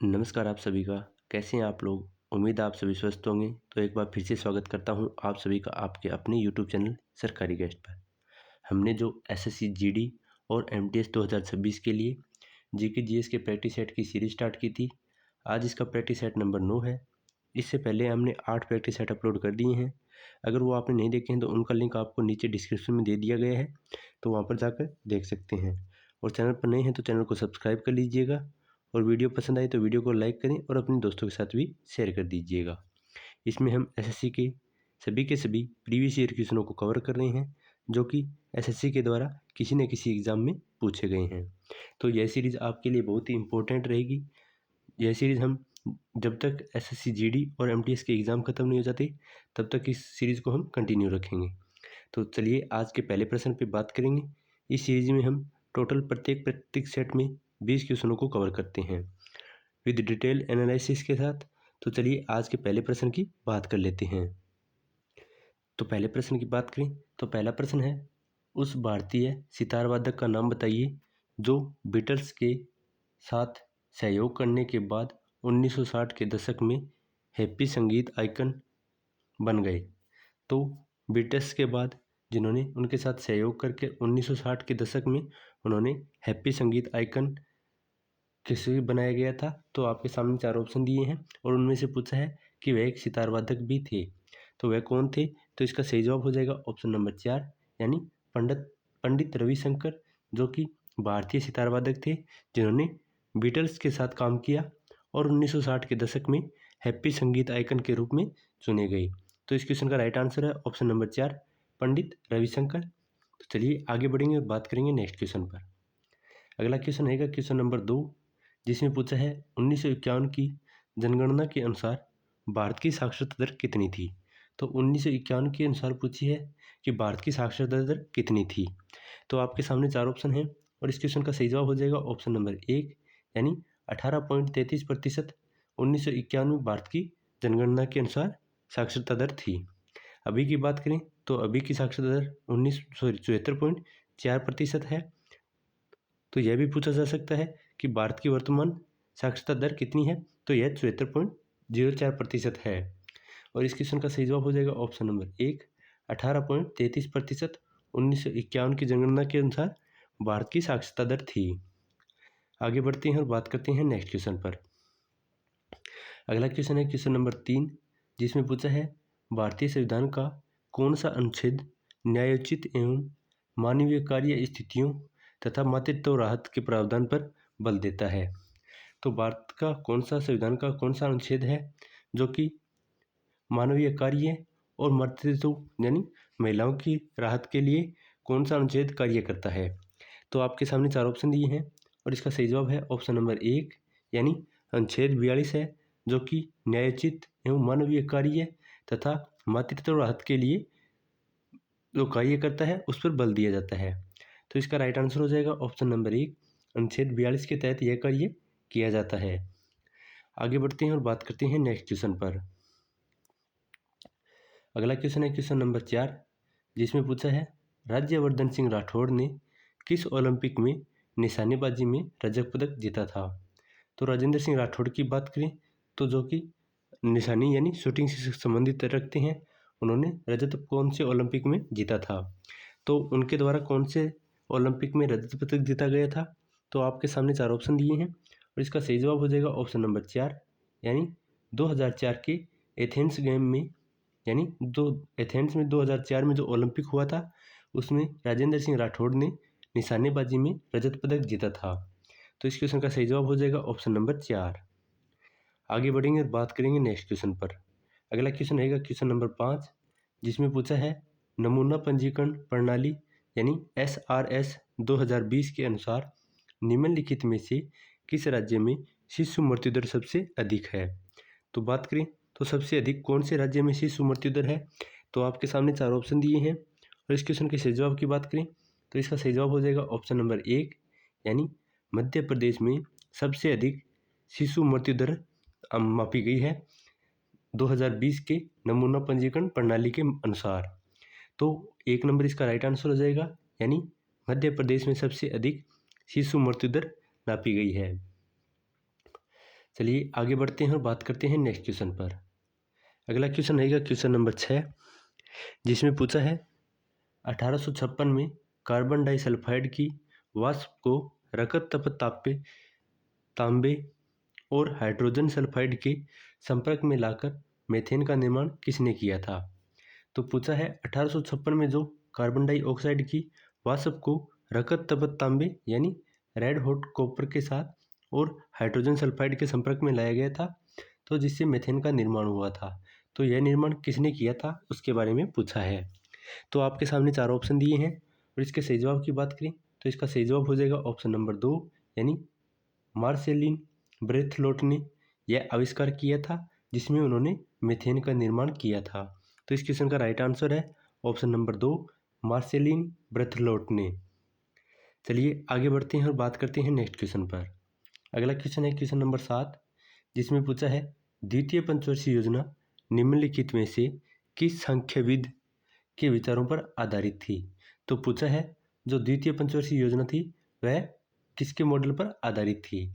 नमस्कार आप सभी का। कैसे हैं आप लोग? उम्मीद है आप सभी स्वस्थ होंगे। तो एक बार फिर से स्वागत करता हूं आप सभी का आपके अपने यूट्यूब चैनल सरकारी गेस्ट पर। हमने जो एसएससी जीडी और एमटीएस 2026 के लिए जीके जीएस के प्रैक्टिस सेट की सीरीज स्टार्ट की थी। आज इसका प्रैक्टिस सेट नंबर 9 है। इससे पहले हमने 8 प्रैक्टिस सेट अपलोड कर दिए हैं। अगर वो आपने नहीं देखे हैं तो उनका लिंक आपको नीचे डिस्क्रिप्शन में दे दिया गया है, तो वहाँ पर जाकर देख सकते हैं। और चैनल पर नए हैं तो चैनल को सब्सक्राइब कर लीजिएगा, और वीडियो पसंद आई तो वीडियो को लाइक करें और अपने दोस्तों के साथ भी शेयर कर दीजिएगा। इसमें हम एसएससी के सभी प्रीवियस ईयर क्वेश्चनों को कवर कर रहे हैं, जो कि एसएससी के द्वारा किसी न किसी एग्ज़ाम में पूछे गए हैं। तो यह सीरीज़ आपके लिए बहुत ही इम्पोर्टेंट रहेगी। यह सीरीज़ हम जब तक एसएससी जीडी और एमटीएस के एग्ज़ाम ख़त्म नहीं हो जाते तब तक इस सीरीज़ को हम कंटिन्यू रखेंगे। तो चलिए आज के पहले प्रश्न पे बात करेंगे। इस सीरीज में हम टोटल प्रत्येक सेट में 20 क्वेश्चनों को कवर करते हैं विद डिटेल एनालिसिस के साथ। तो चलिए आज के पहले प्रश्न की बात कर लेते हैं। तो पहले प्रश्न की बात करें तो पहला प्रश्न है, उस भारतीय सितार वादक का नाम बताइए जो बीटल्स के साथ सहयोग करने के बाद 1960 के दशक में हैप्पी संगीत आइकन बन गए। तो बीटल्स के बाद जिन्होंने उनके साथ सहयोग करके 1960 के दशक में उन्होंने हैप्पी संगीत आइकन किसे बनाया गया था। तो आपके सामने 4 ऑप्शन दिए हैं और उनमें से पूछा है कि वह एक सितार वादक भी थे। तो वह कौन थे? तो इसका सही जवाब हो जाएगा ऑप्शन नंबर 4, यानी पंडित पंडित रविशंकर, जो कि भारतीय सितार वादक थे जिन्होंने बीटल्स के साथ काम किया और 1960 के दशक में हैप्पी संगीत आइकन के रूप में चुने गए। तो इस क्वेश्चन का राइट आंसर है ऑप्शन नंबर 4, पंडित रविशंकर। तो चलिए आगे बढ़ेंगे और बात करेंगे नेक्स्ट क्वेश्चन पर। अगला क्वेश्चन है क्वेश्चन नंबर 2, जिसमें पूछा है 1951 की जनगणना के अनुसार भारत की साक्षरता दर कितनी थी। तो 1951 के अनुसार पूछी है कि भारत की साक्षरता दर कितनी थी। तो आपके सामने 4 ऑप्शन हैं और इस क्वेश्चन का सही जवाब हो जाएगा ऑप्शन नंबर 1, यानी 18.33% 1951 में भारत की जनगणना के अनुसार साक्षरता दर थी। अभी की बात करें तो अभी की साक्षरता दर 74.4% है। तो यह भी पूछा जा सकता है कि भारत की वर्तमान साक्षरता दर कितनी है। तो यह 74.04% है। और इस क्वेश्चन का सही जवाब हो जाएगा ऑप्शन नंबर 1, 18.33% 1951 की जनगणना के अनुसार भारत की साक्षरता दर थी। आगे बढ़ते हैं और बात करते हैं नेक्स्ट क्वेश्चन पर। अगला क्वेश्चन है क्वेश्चन नंबर 3, जिसमें पूछा है भारतीय संविधान का कौन सा अनुच्छेद न्यायोचित एवं मानवीय कार्य स्थितियों तथा मातृत्व राहत के प्रावधान पर बल देता है। तो भारत का संविधान का कौन सा अनुच्छेद है जो कि मानवीय कार्य और मातृत्व यानी महिलाओं की राहत के लिए कौन सा अनुच्छेद कार्य करता है। तो आपके सामने 4 ऑप्शन दिए हैं और इसका सही जवाब है ऑप्शन नंबर 1, यानी अनुच्छेद 42 है, जो कि न्यायोचित एवं मानवीय कार्य तथा मातृत्व राहत के लिए जो कार्य करता है उस पर बल दिया जाता है। तो इसका राइट आंसर हो जाएगा ऑप्शन नंबर 1, अनुच्छेद 42 के तहत यह कार्य किया जाता है। आगे बढ़ते हैं और बात करते हैं नेक्स्ट क्वेश्चन पर। अगला क्वेश्चन है क्वेश्चन नंबर 4, जिसमें पूछा है राज्यवर्धन सिंह राठौड़ ने किस ओलंपिक में निशानेबाजी में रजत पदक जीता था। तो राजेंद्र सिंह राठौड़ की बात करें तो जो कि निशानी यानी शूटिंग से संबंधित रखते हैं, उन्होंने रजत कौन से ओलंपिक में जीता था। तो उनके द्वारा कौन से ओलंपिक में रजत पदक जीता गया था। तो आपके सामने 4 ऑप्शन दिए हैं और इसका सही जवाब हो जाएगा ऑप्शन नंबर 4, यानी 2004 के एथेंस गेम में, यानी एथेंस में 2004 में जो ओलंपिक हुआ था उसमें राजेंद्र सिंह राठौड़ ने निशानेबाजी में रजत पदक जीता था। तो इस क्वेश्चन का सही जवाब हो जाएगा ऑप्शन नंबर 4। आगे बढ़ेंगे और बात करेंगे नेक्स्ट क्वेश्चन पर। अगला क्वेश्चन रहेगा क्वेश्चन नंबर 5, जिसमें पूछा है नमूना पंजीकरण प्रणाली यानी SRS 2020 के अनुसार निम्नलिखित में से किस राज्य में शिशु मृत्यु दर सबसे अधिक है। तो बात करें तो सबसे अधिक कौन से राज्य में शिशु मृत्यु दर है। तो आपके सामने 4 ऑप्शन दिए हैं और इस क्वेश्चन के सही जवाब की बात करें तो इसका सही जवाब हो जाएगा ऑप्शन नंबर 1, यानी मध्य प्रदेश में सबसे अधिक शिशु मृत्यु दर मापी गई है 2020 के नमूना पंजीकरण प्रणाली के अनुसार। तो 1 नंबर इसका राइट आंसर हो जाएगा, यानी मध्य प्रदेश में सबसे अधिक शिशु मृत्यु दर नापी गई है। चलिए आगे बढ़ते हैं और बात करते हैं नेक्स्ट क्वेश्चन पर। अगला क्वेश्चन रहेगा क्वेश्चन नंबर 6, जिसमें पूछा है 1856 में कार्बन डाइसल्फाइड की वाष्प को रक्त तप तांबे और हाइड्रोजन सल्फाइड के संपर्क में लाकर मीथेन का निर्माण किसने किया था। तो पूछा है 1856 में जो कार्बन डाइऑक्साइड की वाष्प को रक्त तपत तांबे यानी रेड हॉट कॉपर के साथ और हाइड्रोजन सल्फाइड के संपर्क में लाया गया था, तो जिससे मीथेन का निर्माण हुआ था। तो यह निर्माण किसने किया था उसके बारे में पूछा है। तो आपके सामने 4 ऑप्शन दिए हैं और इसके सही जवाब की बात करें तो इसका सही जवाब हो जाएगा ऑप्शन नंबर 2, यानी मार्सेलिन ब्रेथलोट ने यह आविष्कार किया था जिसमें उन्होंने मीथेन का निर्माण किया था। तो इस क्वेश्चन का राइट आंसर है ऑप्शन नंबर 2, मार्सेलिन ब्रेथलोट ने। चलिए आगे बढ़ते हैं और बात करते हैं नेक्स्ट क्वेश्चन पर। अगला क्वेश्चन है क्वेश्चन नंबर 7, जिसमें पूछा है द्वितीय पंचवर्षीय योजना निम्नलिखित में से किस सांख्यविद के विचारों पर आधारित थी। तो पूछा है जो द्वितीय पंचवर्षीय योजना थी वह किसके मॉडल पर आधारित थी।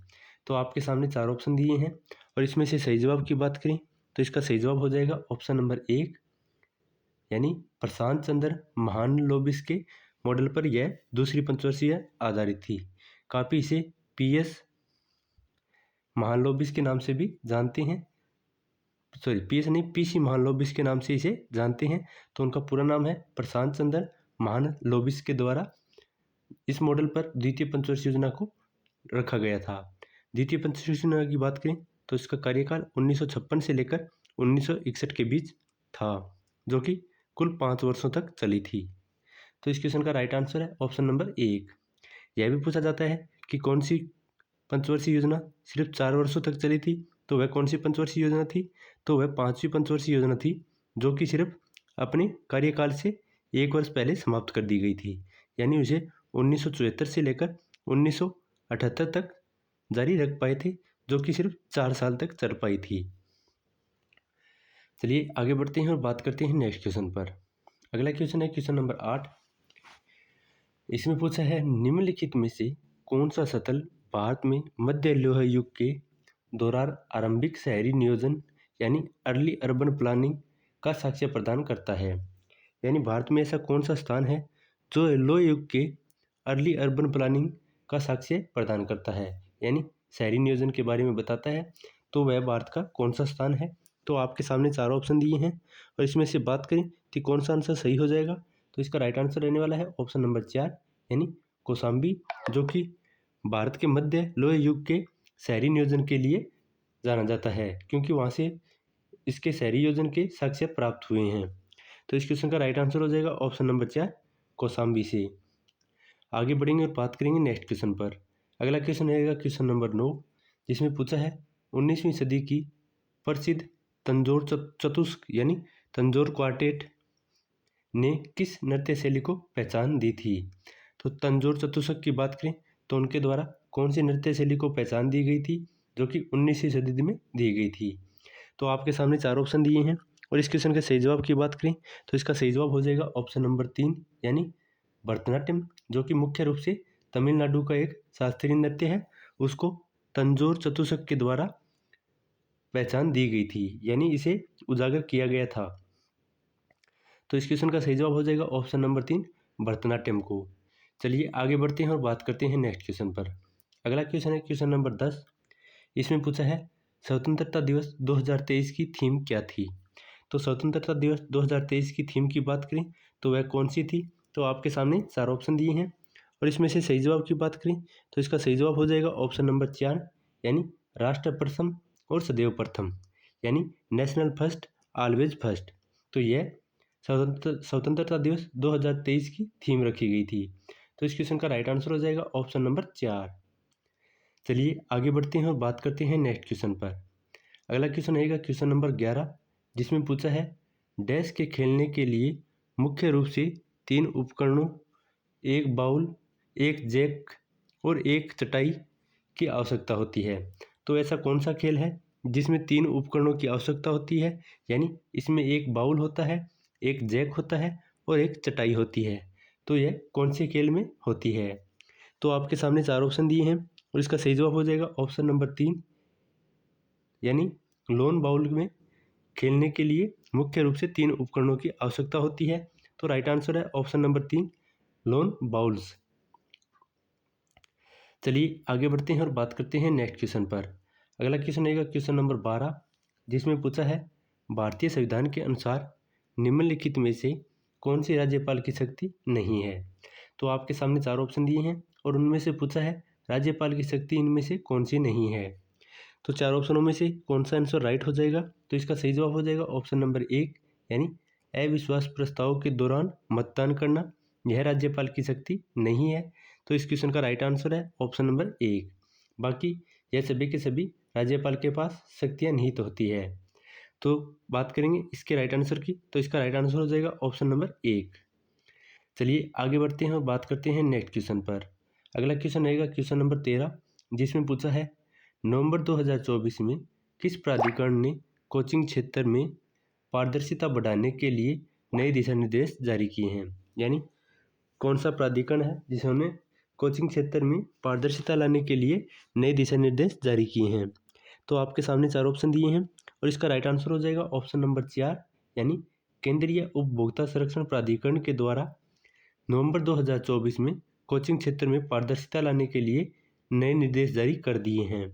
तो आपके सामने 4 ऑप्शन दिए हैं और इसमें से सही जवाब की बात करें तो इसका सही जवाब हो जाएगा ऑप्शन नंबर 1, यानी प्रशांत चंद्र महालनोबिस के मॉडल पर यह दूसरी पंचवर्षीय आधारित थी। काफ़ी इसे पीएस महालनोबिस के नाम से भी जानते हैं, सॉरी पीएस नहीं पीसी महालनोबिस के नाम से इसे जानते हैं। तो उनका पूरा नाम है प्रशांत चंद्र महालनोबिस के द्वारा इस मॉडल पर द्वितीय पंचवर्षीय योजना को रखा गया था। द्वितीय पंचवर्षीय योजना की बात करें तो इसका कार्यकाल 1956 से लेकर 1961 के बीच था, जो कि कुल 5 वर्षों तक चली थी। तो इस क्वेश्चन का राइट आंसर है ऑप्शन नंबर 1। यह भी पूछा जाता है कि कौन सी पंचवर्षीय योजना सिर्फ 4 वर्षों तक चली थी, तो वह कौन सी पंचवर्षीय योजना थी। तो वह 5वीं पंचवर्षीय योजना थी जो कि सिर्फ अपने कार्यकाल से 1 वर्ष पहले समाप्त कर दी गई थी, यानी उसे 1974 से लेकर 1978 तक जारी रख पाए थे, जो कि सिर्फ 4 साल तक चल पाई थी। चलिए आगे बढ़ते हैं और बात करते हैं नेक्स्ट क्वेश्चन पर। अगला क्वेश्चन है क्वेश्चन नंबर 8, इसमें पूछा है निम्नलिखित में से कौन सा शटल भारत में मध्य लोह युग के दौरान आरंभिक शहरी नियोजन यानी अर्ली अर्बन प्लानिंग का साक्ष्य प्रदान करता है। यानी भारत में ऐसा कौन सा स्थान है जो लोह युग के अर्ली अर्बन प्लानिंग का साक्ष्य प्रदान करता है, यानी शहरी नियोजन के बारे में बताता है। तो वह भारत का कौन सा स्थान है। तो आपके सामने 4 ऑप्शन दिए हैं और इसमें से बात करें कि कौन सा आंसर सही हो जाएगा, तो इसका राइट आंसर रहने वाला है ऑप्शन नंबर 4, यानी कौशाम्बी, जो कि भारत के मध्य लोह युग के शहरी नियोजन के लिए जाना जाता है, क्योंकि वहाँ से इसके शहरी नियोजन के साक्ष्य प्राप्त हुए हैं। तो इस क्वेश्चन का राइट आंसर हो जाएगा ऑप्शन नंबर 4, कौशाम्बी से। आगे बढ़ेंगे और बात करेंगे नेक्स्ट क्वेश्चन पर। अगला क्वेश्चन रहेगा क्वेश्चन नंबर 9, जिसमें पूछा है 19वीं सदी की प्रसिद्ध तंजौर चतुष्क यानी तंजौर क्वार्टेट ने किस नृत्य शैली को पहचान दी थी। तो तंजौर चतुष्क की बात करें तो उनके द्वारा कौन सी नृत्य शैली को पहचान दी गई थी, जो कि 19वीं सदी में दी गई थी। तो आपके सामने 4 ऑप्शन दिए हैं और इस क्वेश्चन के सही जवाब की बात करें तो इसका सही जवाब हो जाएगा ऑप्शन नंबर 3, यानी भरतनाट्यम, जो कि मुख्य रूप से तमिलनाडु का एक शास्त्रीय नृत्य है, उसको तंजौर चतुष्क के द्वारा पहचान दी गई थी, यानी इसे उजागर किया गया था। तो इस क्वेश्चन का सही जवाब हो जाएगा ऑप्शन नंबर 3, भरतनाट्यम को। चलिए आगे बढ़ते हैं और बात करते हैं नेक्स्ट क्वेश्चन पर। अगला क्वेश्चन है क्वेश्चन नंबर 10, इसमें पूछा है स्वतंत्रता दिवस 2023 की थीम क्या थी। तो स्वतंत्रता दिवस 2023 की थीम की बात करें तो वह कौन सी थी। तो आपके सामने 4 ऑप्शन दिए हैं और इसमें से सही जवाब की बात करें तो इसका सही जवाब हो जाएगा ऑप्शन नंबर 4, यानी राष्ट्र प्रथम और सदैव प्रथम, यानी नेशनल फर्स्ट ऑलवेज फर्स्ट। तो यह स्वतंत्रता दिवस 2023 की थीम रखी गई थी। तो इस क्वेश्चन का राइट आंसर हो जाएगा ऑप्शन नंबर 4। चलिए आगे बढ़ते हैं और बात करते हैं नेक्स्ट क्वेश्चन पर। अगला क्वेश्चन रहेगा क्वेश्चन नंबर 11, जिसमें पूछा है डैश के खेलने के लिए मुख्य रूप से 3 उपकरणों, एक बाउल, एक जैक और एक चटाई की आवश्यकता होती है। तो ऐसा कौन सा खेल है जिसमें 3 उपकरणों की आवश्यकता होती है, यानी इसमें एक बाउल होता है, एक जैक होता है और एक चटाई होती है। तो यह कौन से खेल में होती है। तो आपके सामने 4 ऑप्शन दिए हैं और इसका सही जवाब हो जाएगा ऑप्शन नंबर 3, यानी लोन बाउल में खेलने के लिए मुख्य रूप से 3 उपकरणों की आवश्यकता होती है। तो राइट आंसर है ऑप्शन नंबर 3 लोन बाउल्स। चलिए आगे बढ़ते हैं और बात करते हैं नेक्स्ट क्वेश्चन पर। अगला क्वेश्चन रहेगा क्वेश्चन नंबर 12, जिसमें पूछा है भारतीय संविधान के अनुसार निम्नलिखित में से कौन सी राज्यपाल की शक्ति नहीं है। तो आपके सामने 4 ऑप्शन दिए हैं और उनमें से पूछा है राज्यपाल की शक्ति इनमें से कौन सी नहीं है। तो 4 ऑप्शनों में से कौन सा आंसर राइट हो जाएगा। तो इसका सही जवाब हो जाएगा ऑप्शन नंबर 1, यानी अविश्वास प्रस्ताव के दौरान मतदान करना, यह राज्यपाल की शक्ति नहीं है। तो इस क्वेश्चन का राइट आंसर है ऑप्शन नंबर 1। बाकी यह सभी के सभी राज्यपाल के पास शक्तियाँ निहित होती है। तो बात करेंगे इसके राइट आंसर की, तो इसका राइट आंसर हो जाएगा ऑप्शन नंबर 1। चलिए आगे बढ़ते हैं और बात करते हैं नेक्स्ट क्वेश्चन पर। अगला क्वेश्चन रहेगा क्वेश्चन नंबर 13, जिसमें पूछा है नवंबर 2024 में किस प्राधिकरण ने कोचिंग क्षेत्र में पारदर्शिता बढ़ाने के लिए नए दिशा निर्देश जारी किए हैं। यानी कौन सा प्राधिकरण है जिन्होंने कोचिंग क्षेत्र में पारदर्शिता लाने के लिए नए दिशा निर्देश जारी किए हैं। तो आपके सामने 4 ऑप्शन दिए हैं और इसका राइट आंसर हो जाएगा ऑप्शन नंबर 4, यानी केंद्रीय उपभोक्ता संरक्षण प्राधिकरण के द्वारा नवंबर 2024 में कोचिंग क्षेत्र में पारदर्शिता लाने के लिए नए निर्देश जारी कर दिए हैं।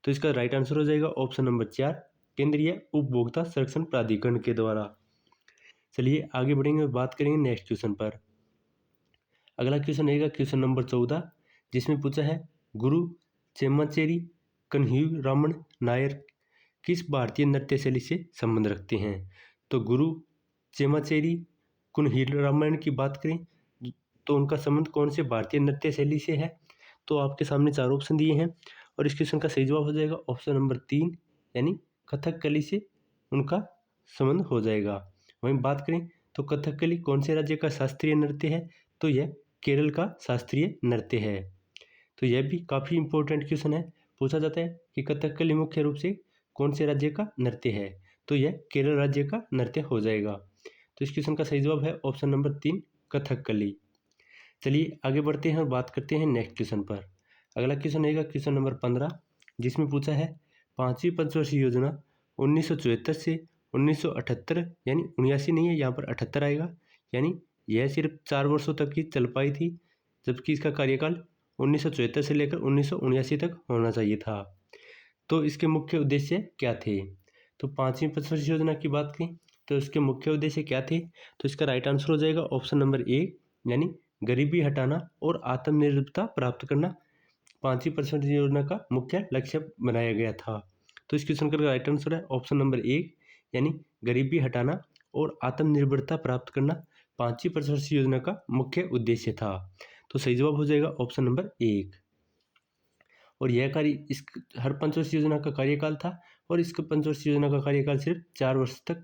तो इसका राइट आंसर हो जाएगा ऑप्शन नंबर 4, केंद्रीय उपभोक्ता संरक्षण प्राधिकरण के द्वारा। चलिए आगे बढ़ेंगे और बात करेंगे नेक्स्ट क्वेश्चन पर। अगला क्वेश्चन रहेगा क्वेश्चन नंबर 14, जिसमें पूछा है गुरु चेम्माचेरी कन्हैयारामन नायर किस भारतीय नृत्य शैली से संबंध रखते हैं। तो गुरु चेम्माचेरी कन्हैयारामन की बात करें तो उनका संबंध कौन से भारतीय नृत्य शैली से है। तो आपके सामने 4 ऑप्शन दिए हैं और इस क्वेश्चन का सही जवाब हो जाएगा ऑप्शन नंबर 3, यानी कथकली से उनका संबंध हो जाएगा। वहीं बात करें तो कथकली कौन से राज्य का शास्त्रीय नृत्य है, तो यह केरल का शास्त्रीय नृत्य है। तो यह भी काफ़ी इंपॉर्टेंट क्वेश्चन है, पूछा जाता है कि कथकली मुख्य रूप से कौन से राज्य का नृत्य है, तो यह केरल राज्य का नृत्य हो जाएगा। तो इस क्वेश्चन का सही जवाब है ऑप्शन नंबर 3 कथकली। चलिए आगे बढ़ते हैं और बात करते हैं नेक्स्ट क्वेश्चन पर। अगला क्वेश्चन रहेगा क्वेश्चन नंबर 15, जिसमें पूछा है 5वीं पंचवर्षीय योजना 1974 से 1978, यानी 79 नहीं है यहाँ पर 78 आएगा, यानी यह सिर्फ 4 वर्षों तक ही चल पाई थी, जबकि इसका कार्यकाल 1974 से लेकर 1979 तक होना चाहिए था। तो इसके मुख्य उद्देश्य क्या थे। तो 5वीं पंचवर्षीय योजना की बात करें तो इसके मुख्य उद्देश्य क्या थे। तो इसका राइट आंसर हो जाएगा ऑप्शन नंबर 1, यानी गरीबी हटाना और आत्मनिर्भरता प्राप्त करना 5वीं पंचवर्षीय योजना का मुख्य लक्ष्य बनाया गया था। तो इस क्वेश्चन का राइट आंसर है ऑप्शन नंबर 1, यानी गरीबी हटाना और आत्मनिर्भरता प्राप्त करना 5वीं पंचवर्षीय योजना का मुख्य उद्देश्य था। तो सही जवाब हो जाएगा ऑप्शन नंबर 1। और यह कार्य इस हर पंचवर्षीय योजना का कार्यकाल था और इस पंचवर्षीय योजना का कार्यकाल सिर्फ 4 वर्ष तक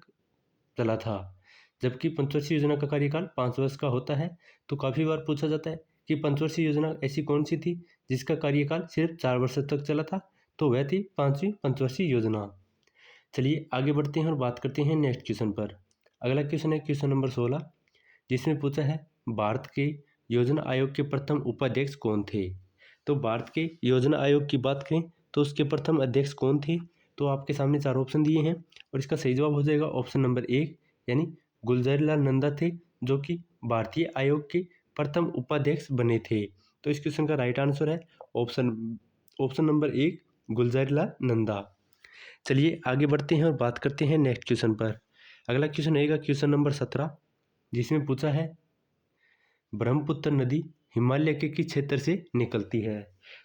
चला था, जबकि पंचवर्षीय योजना का कार्यकाल 5 वर्ष का होता है। तो काफ़ी बार पूछा जाता है कि पंचवर्षीय योजना ऐसी कौन सी थी जिसका कार्यकाल सिर्फ 4 वर्ष तक चला था, तो वह थी 5वीं पंचवर्षीय योजना। चलिए आगे बढ़ते हैं और बात करते हैं नेक्स्ट क्वेश्चन पर। अगला क्वेश्चन है क्वेश्चन नंबर 16, जिसमें पूछा है भारत के योजना आयोग के प्रथम उपाध्यक्ष कौन थे। तो भारत के योजना आयोग की बात करें तो उसके प्रथम अध्यक्ष कौन थे। तो आपके सामने 4 ऑप्शन दिए हैं और इसका सही जवाब हो जाएगा ऑप्शन नंबर 1, यानी गुलजारीलाल नंदा थे, जो कि भारतीय आयोग के प्रथम उपाध्यक्ष बने थे। तो इस क्वेश्चन का राइट आंसर है ऑप्शन नंबर 1 गुलजारीलाल नंदा। चलिए आगे बढ़ते हैं और बात करते हैं नेक्स्ट क्वेश्चन पर। अगला क्वेश्चन रहेगा क्वेश्चन नंबर 17, जिसमें पूछा है ब्रह्मपुत्र नदी हिमालय के किस क्षेत्र से निकलती है।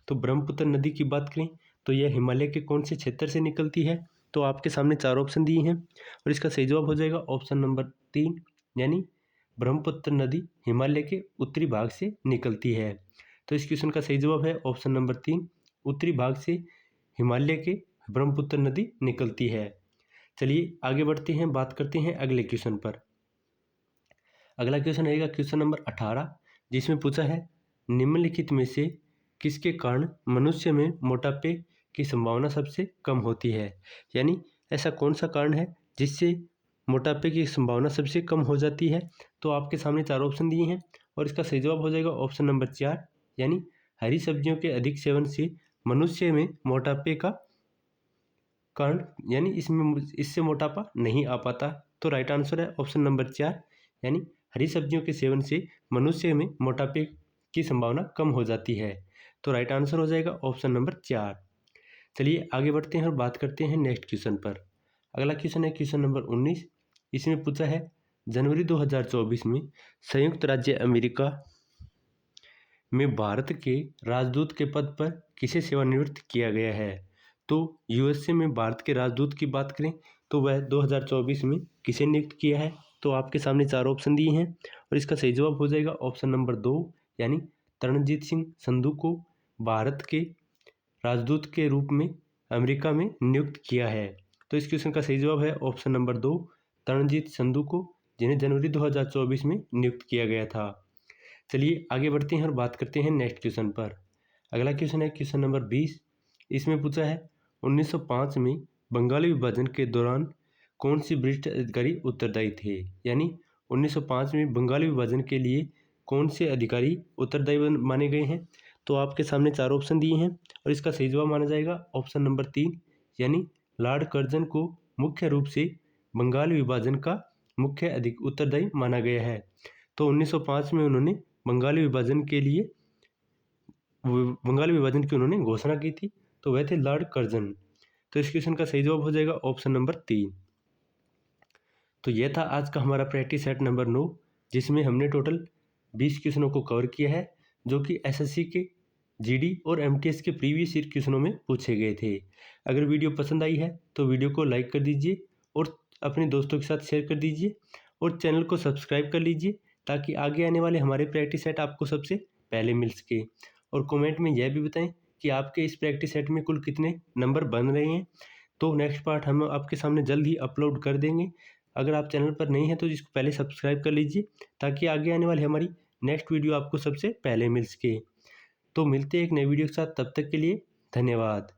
तो ब्रह्मपुत्र नदी की बात करें तो यह हिमालय के कौन से क्षेत्र से निकलती है। तो आपके सामने 4 ऑप्शन दिए हैं और इसका सही जवाब हो जाएगा ऑप्शन नंबर 3, यानी ब्रह्मपुत्र नदी हिमालय के उत्तरी भाग से निकलती है। तो इस क्वेश्चन का सही जवाब है ऑप्शन नंबर 3, उत्तरी भाग से हिमालय के ब्रह्मपुत्र नदी निकलती है। चलिए आगे बढ़ते हैं, बात करते हैं अगले क्वेश्चन पर। अगला क्वेश्चन रहेगा क्वेश्चन नंबर 18, जिसमें पूछा है निम्नलिखित में से किसके कारण मनुष्य में मोटापे की संभावना सबसे कम होती है। यानी ऐसा कौन सा कारण है जिससे मोटापे की संभावना सबसे कम हो जाती है। तो आपके सामने 4 ऑप्शन दिए हैं और इसका सही जवाब हो जाएगा ऑप्शन नंबर 4, यानी हरी सब्जियों के अधिक सेवन से मनुष्य में मोटापे का कारण यानी इससे मोटापा नहीं आ पाता। तो राइट आंसर है ऑप्शन नंबर 4, यानी हरी सब्जियों के सेवन से मनुष्य में मोटापे की संभावना कम हो जाती है। तो राइट आंसर हो जाएगा ऑप्शन नंबर 4। चलिए आगे बढ़ते हैं और बात करते हैं नेक्स्ट क्वेश्चन पर। अगला क्वेश्चन है क्वेश्चन नंबर 19। इसमें पूछा है जनवरी 2024 में संयुक्त राज्य अमेरिका में भारत के राजदूत के पद पर किसे सेवानिवृत्त किया गया है। तो यूएसए में भारत के राजदूत की बात करें तो वह 2024 में किसे नियुक्त किया है। तो आपके सामने 4 ऑप्शन दिए हैं और इसका सही जवाब हो जाएगा ऑप्शन नंबर 2, यानी तरणजीत सिंह संधू को भारत के राजदूत के रूप में अमेरिका में नियुक्त किया है। तो इस क्वेश्चन का सही जवाब है ऑप्शन नंबर 2, तरणजीत संधू को, जिन्हें जनवरी 2024 में नियुक्त किया गया था। चलिए आगे बढ़ते हैं और बात करते हैं नेक्स्ट क्वेश्चन पर। अगला क्वेश्चन है क्वेश्चन नंबर 20। इसमें पूछा है 1905 में बंगाली विभाजन के दौरान कौन सी ब्रिटिश अधिकारी उत्तरदायी थे। यानी 1905 में बंगाली विभाजन के लिए कौन से अधिकारी उत्तरदायी माने गए हैं। तो आपके सामने 4 ऑप्शन दिए हैं और इसका सही जवाब माना जाएगा ऑप्शन नंबर 3, यानी लॉर्ड कर्जन को मुख्य रूप से बंगाल विभाजन का मुख्य उत्तरदायी माना गया है। तो 1905 में उन्होंने बंगाली विभाजन की उन्होंने घोषणा की थी, तो वह थे लॉर्ड कर्जन। तो इस क्वेश्चन का सही जवाब हो जाएगा ऑप्शन नंबर 3। तो यह था आज का हमारा प्रैक्टिस सेट नंबर 9, जिसमें हमने टोटल 20 क्वेश्चनों को कवर किया है, जो कि एसएससी के जीडी और एमटीएस के प्रीवियस ईयर क्वेश्चनों में पूछे गए थे। अगर वीडियो पसंद आई है तो वीडियो को लाइक कर दीजिए और अपने दोस्तों के साथ शेयर कर दीजिए और चैनल को सब्सक्राइब कर लीजिए, ताकि आगे आने वाले हमारे प्रैक्टिस सेट आपको सबसे पहले मिल सके। और कमेंट में यह भी बताएं कि आपके इस प्रैक्टिस सेट में कुल कितने नंबर बन रहे हैं। तो नेक्स्ट पार्ट हम आपके सामने जल्द ही अपलोड कर देंगे। अगर आप चैनल पर नहीं हैं तो इसको पहले सब्सक्राइब कर लीजिए, ताकि आगे आने वाली हमारी नेक्स्ट वीडियो आपको सबसे पहले मिल सके। तो मिलते हैं एक नई वीडियो के साथ, तब तक के लिए धन्यवाद।